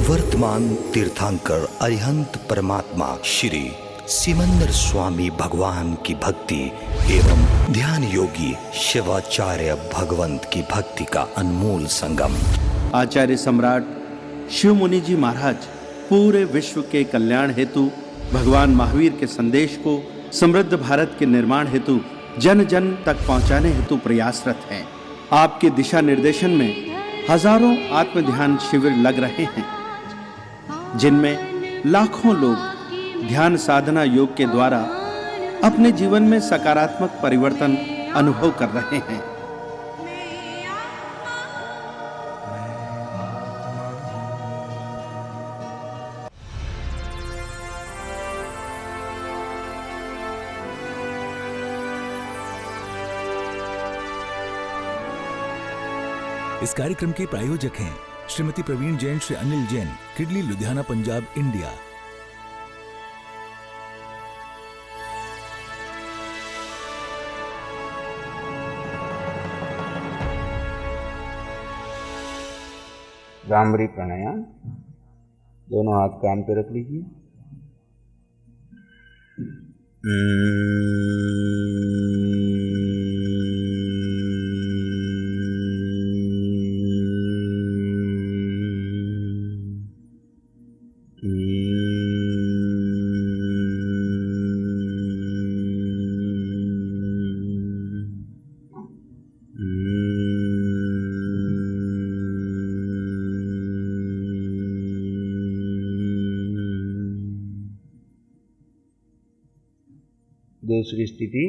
वर्तमान तीर्थंकर अरिहंत परमात्मा श्री सिमंदर स्वामी भगवान की भक्ति एवं ध्यान योगी शिवाचार्य भगवंत की भक्ति का अनमोल संगम। आचार्य सम्राट शिव मुनि जी महाराज पूरे विश्व के कल्याण हेतु भगवान महावीर के संदेश को समृद्ध भारत के निर्माण हेतु जन जन तक पहुंचाने हेतु प्रयासरत हैं। आपके दिशा निर्देशन में हजारों आत्म ध्यान शिविर लग रहे हैं, जिनमें लाखों लोग ध्यान साधना योग के द्वारा अपने जीवन में सकारात्मक परिवर्तन अनुभव कर रहे हैं। इस कार्यक्रम के प्रायोजक हैं श्रीमती प्रवीण जैन, श्री अनिल जैन, किडली, लुधियाना, पंजाब, इंडिया। भ्रामरी प्राणायाम। दोनों हाथ कान पे रख लीजिए। दूसरी स्थिति।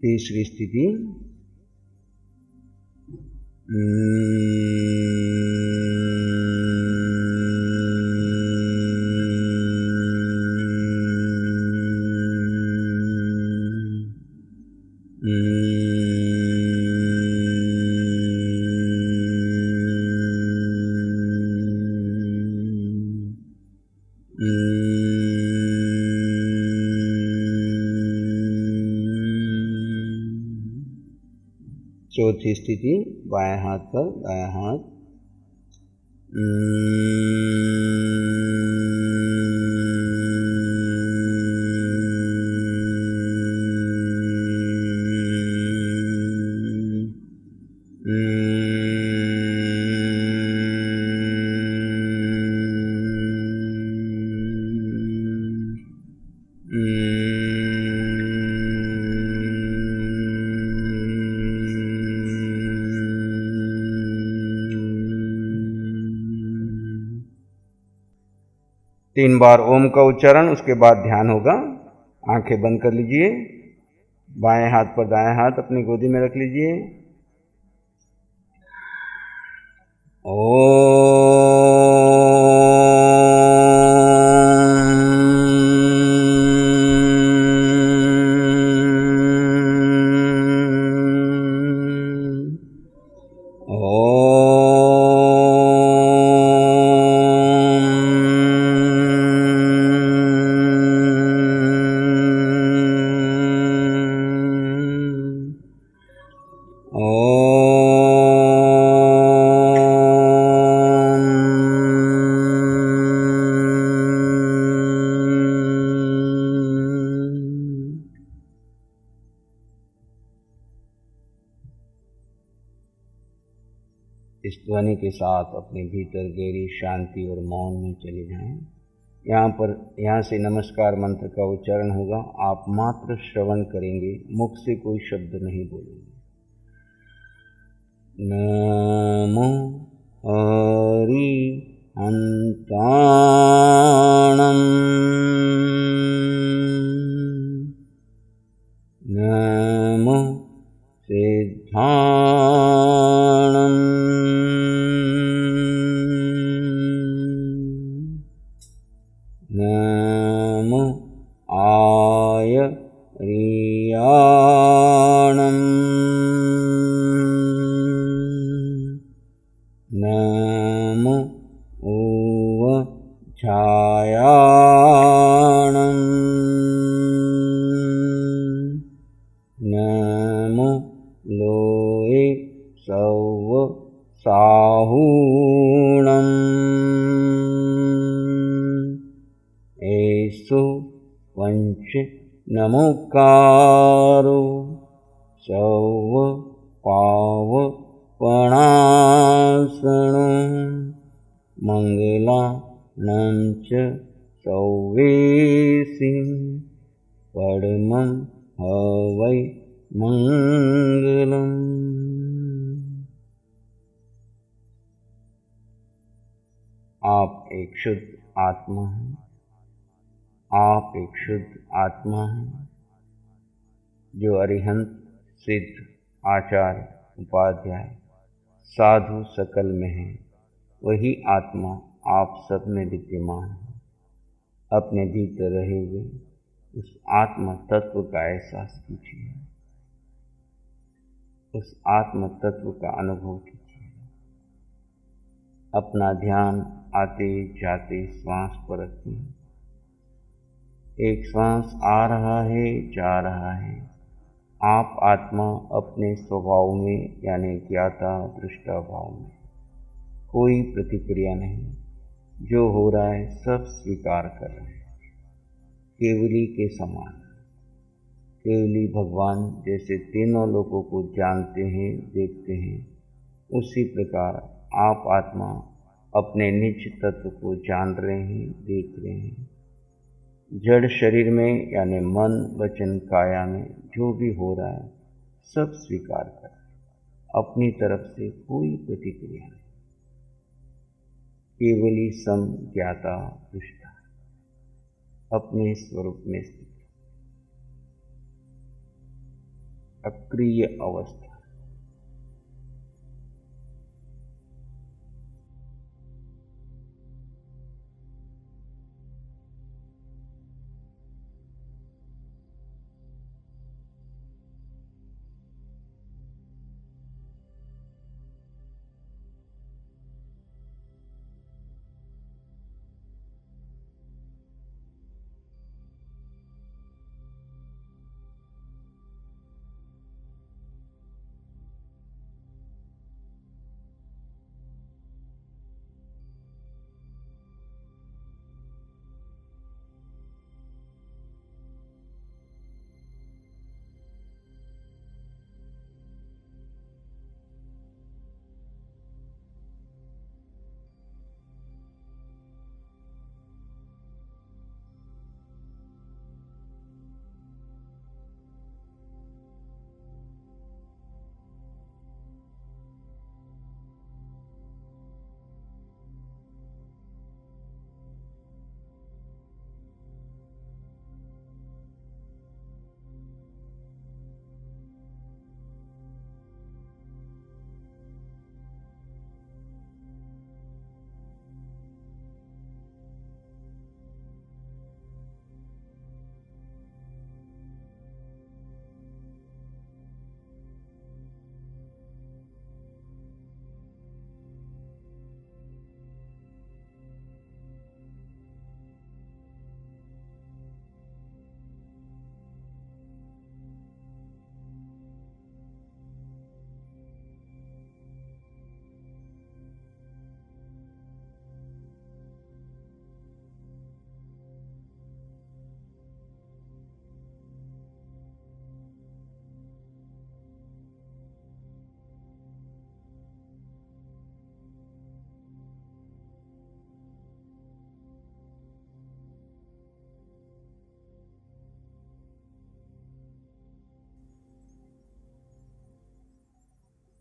तीसरी स्थिति। चौथी स्थिति, बाएं हाथ पर दायां हाथ। तीन बार ओम का उच्चारण, उसके बाद ध्यान होगा। आंखें बंद कर लीजिए। बाएं हाथ पर दायां हाथ अपनी गोदी में रख लीजिए। इस ध्वनि के साथ अपने भीतर गहरी शांति और मौन में चले जाएं। यहाँ से नमस्कार मंत्र का उच्चारण होगा। आप मात्र श्रवण करेंगे, मुख से कोई शब्द नहीं बोलेंगे। नमो हरि अंताणम, नमो सिद्धाणम, सौव साहूणम् एषु वंच नमोकारो सौव पावपणासनो मंगलानंच सौवेसिं परमं हवै मंगलम्। आप एक शुद्ध आत्मा हैं। आप एक शुद्ध आत्मा हैं जो अरिहंत सिद्ध आचार्य उपाध्याय साधु सकल में है। वही आत्मा आप सब में विद्यमान है। अपने भीतर रहे हुए उस आत्म तत्व का एहसास कीजिए, उस आत्म तत्व का अनुभव कीजिए। अपना ध्यान आते जाते श्वास पर रखिए। एक श्वास आ रहा है, जा रहा है। आप आत्मा अपने स्वभाव में यानी ज्ञाता दृष्टा भाव में कोई प्रतिक्रिया नहीं। जो हो रहा है सब स्वीकार कर रहे हैं। केवली के समान। केवली भगवान जैसे तीनों लोगों को जानते हैं, देखते हैं, उसी प्रकार आप आत्मा अपने निज तत्व को जान रहे हैं, देख रहे हैं। जड़ शरीर में यानी मन वचन काया में जो भी हो रहा है सब स्वीकार कर, अपनी तरफ से कोई प्रतिक्रिया नहीं। केवली सम ज्ञाता दृष्टा अपने स्वरूप में स्थित अक्रिय अवस्था।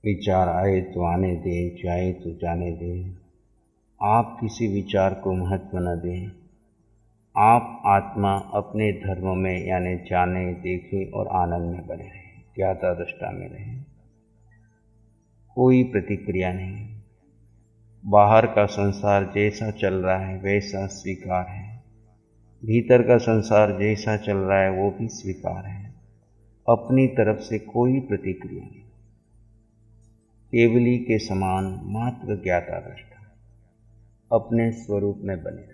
विचार आए तो आने दे, जाए तो जाने दे। आप किसी विचार को महत्व न दें। आप आत्मा अपने धर्म में यानी जाने, देखे और आनंद में बने रहें, ज्ञाता दृष्टा में रहें। कोई प्रतिक्रिया नहीं। बाहर का संसार जैसा चल रहा है वैसा स्वीकार है। भीतर का संसार जैसा चल रहा है वो भी स्वीकार है। अपनी तरफ से कोई प्रतिक्रिया नहीं। केवली के समान मात्र ज्ञाता दृष्टा अपने स्वरूप में बने रहे।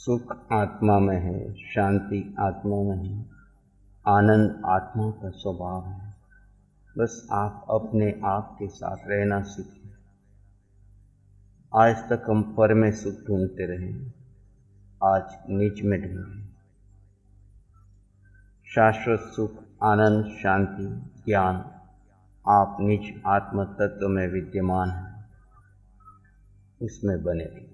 सुख आत्मा में है, शांति आत्मा में है, आनंद आत्मा का स्वभाव है। बस आप अपने आप के साथ रहना सीखें। आज तक हम पर में सुख ढूंढते रहे, आज नीच में ढूंढें। शाश्वत सुख, आनंद, शांति, ज्ञान आप निज आत्म तत्व में विद्यमान हैं, उसमें बने रहिए।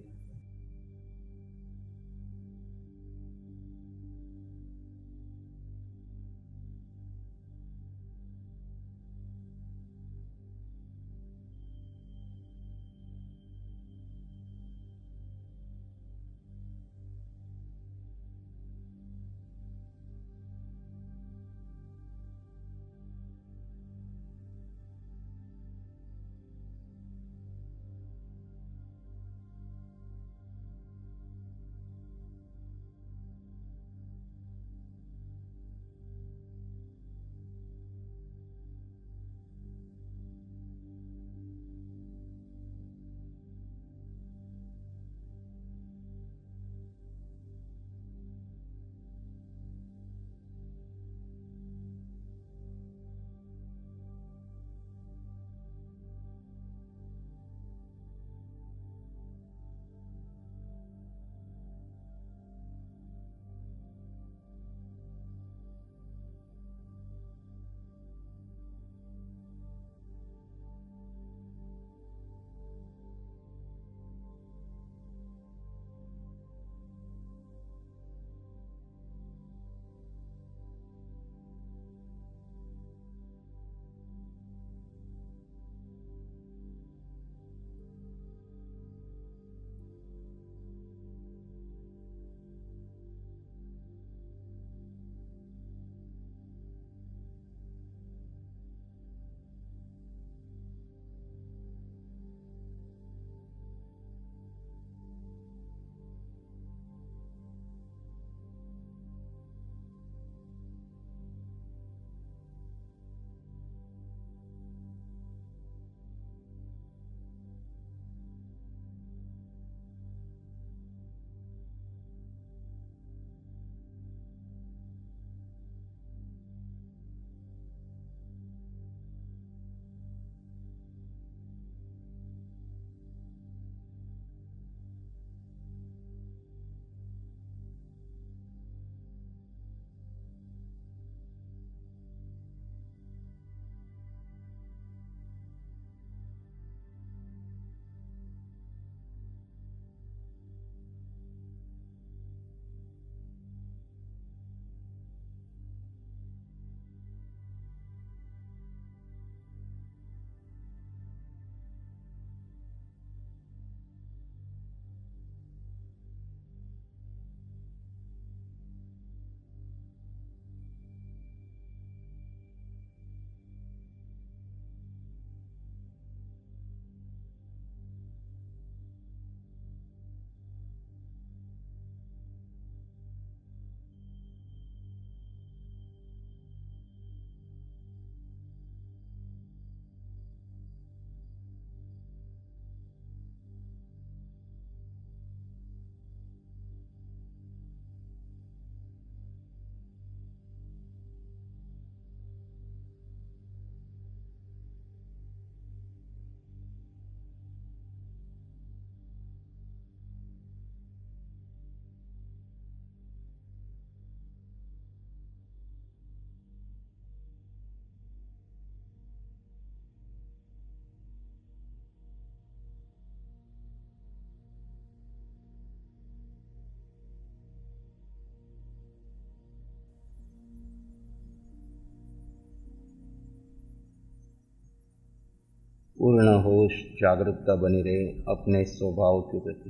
पूर्ण होश, जागरूकता बनी रहे अपने स्वभाव के प्रति।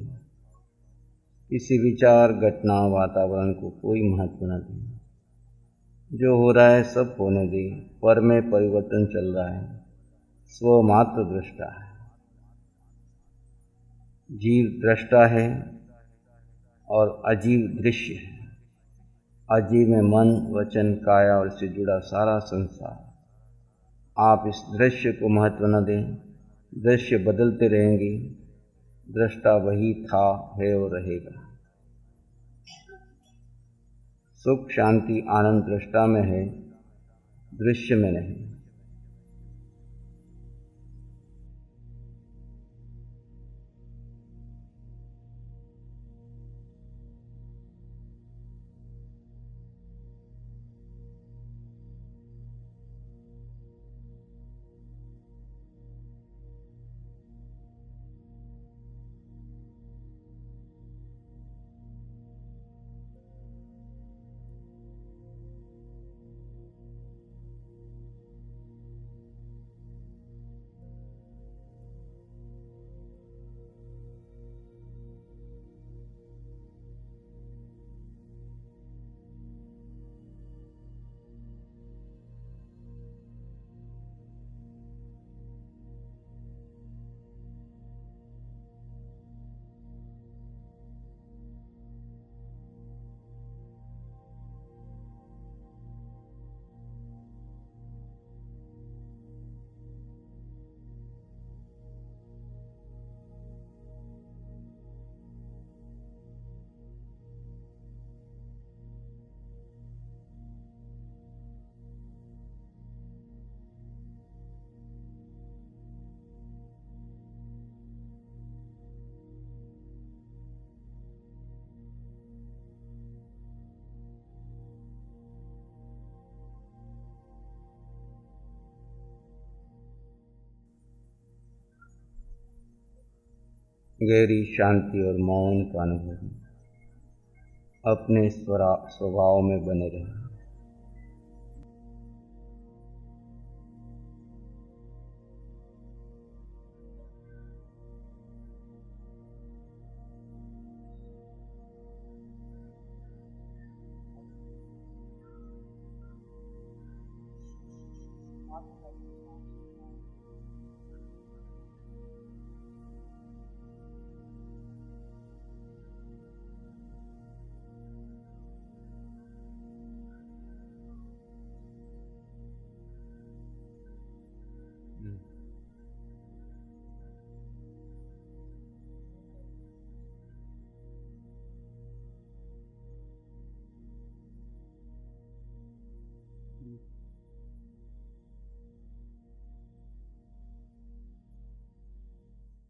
किसी विचार, घटना, वातावरण को कोई महत्व न दें। जो हो रहा है सब होने दें। पर में परिवर्तन चल रहा है, स्व मात्र दृष्टा है। जीव दृष्टा है और अजीव दृश्य है। अजीव में मन, वचन, काया और इससे जुड़ा सारा संसार। आप इस दृश्य को महत्व न दें। दृश्य बदलते रहेंगे, दृष्टा वही था, है और रहेगा। सुख शांति आनंद दृष्टा में है, दृश्य में नहीं। गहरी शांति और मौन का अनुभव अपने स्वभाव में बने रहें।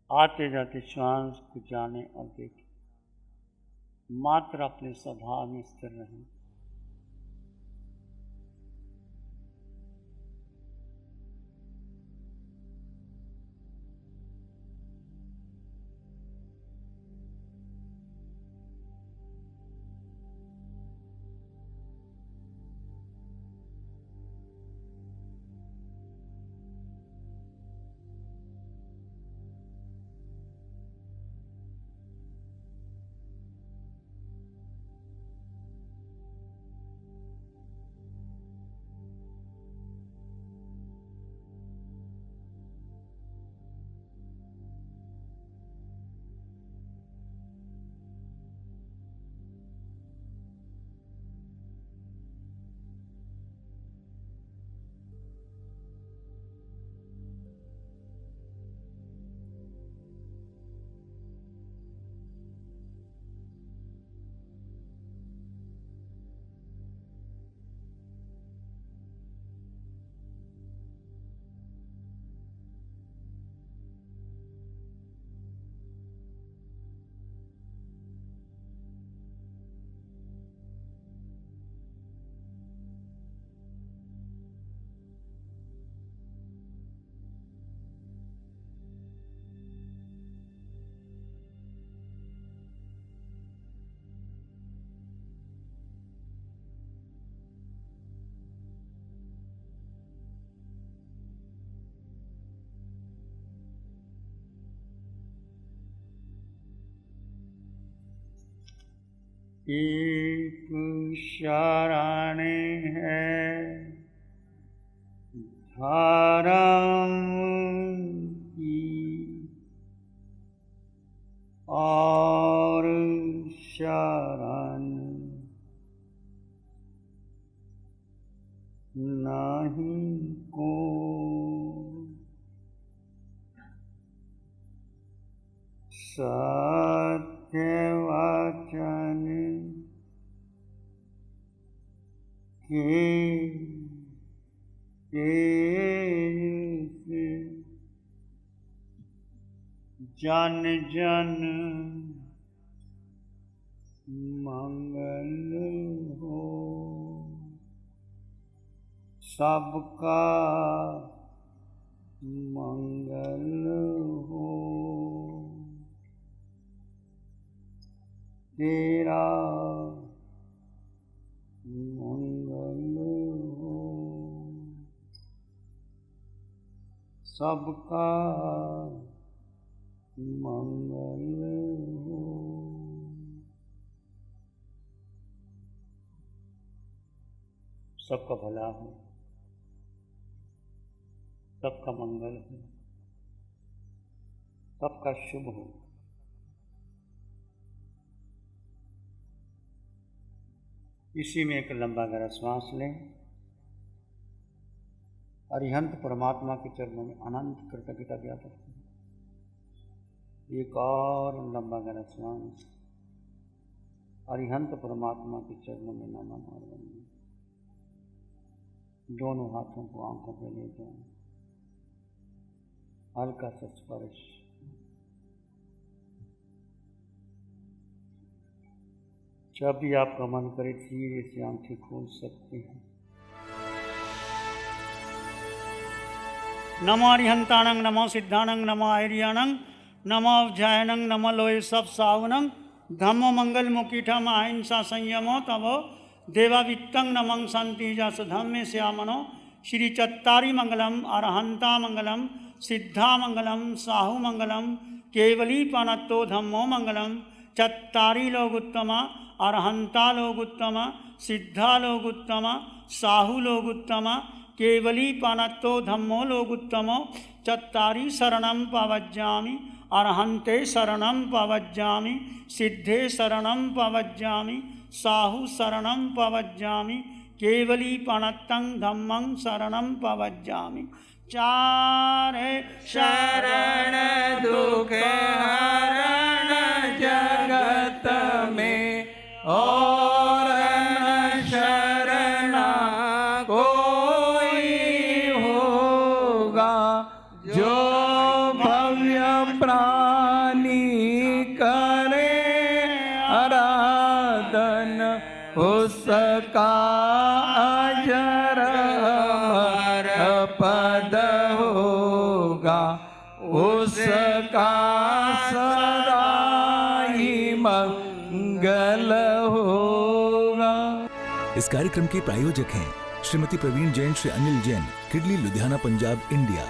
आते जाते श्वास को जाने और देखें, मात्र अपने स्वभाव में स्थिर रहें। एक शरणे है धर्म की और शरण नहीं को सत्य वचन से जन जन मंगल हो, सबका मंगल हो। तेरा मंगल हो, सबका मंगल हो। सबका भला हो, सबका मंगल हो, सबका शुभ हो। इसी में एक लंबा गहरा श्वास लें। अरिहंत परमात्मा के चरणों में अनंत कृतज्ञता ज्ञापन करें। एक और लंबा गहरा श्वास अरिहंत परमात्मा के चरणों में नमन और वंदन। दोनों हाथों को आंखों पे ले जाएं, हल्का सा स्पर्श। जब भी आपका मन करे धीरे से आंखें खोल सकते हैं। नमो अरिहंताणं, नमो सिद्धाणं, नमो आर्याणं, नमो अवजायणं, नमो लोय सब सावनं, धम्मो मंगल मुकीठम अहिंसा संयमो तवो देवावित्तं नमं शांति जस धम्मे श्यामनो। श्री चत्तारी मंगलम, अरहंता मंगलम, सिद्धा मंगलम, साहु मंगलम, केवली पनत्तो धम्मो मंगलम। चत्तारी लोग उत्तम, अरहंता लोग उत्तम, सिद्धा लोग उत्तम, साहु लोग उत्तम, केवली पनत्तो धम्मो लोग उत्तमो। चत्तारी शरणं पवज्जामि, अरहंते शरणं पवज्जामि, सिद्धे शरणं पवज्जामि, साहु शरणं पवज्जामि, केवली पनत्तं धम्मं शरणं पवज्जामि। चारे शरण दुख हरण जगत में, और न शरण कोई होगा। जो भव्य प्राणी करे आराधन, उसका अजर अमर पद होगा। उसका सदा ही मंगल होगा। इस कार्यक्रम के प्रायोजक हैं श्रीमती प्रवीण जैन, श्री अनिल जैन, किडली, लुधियाना, पंजाब, इंडिया।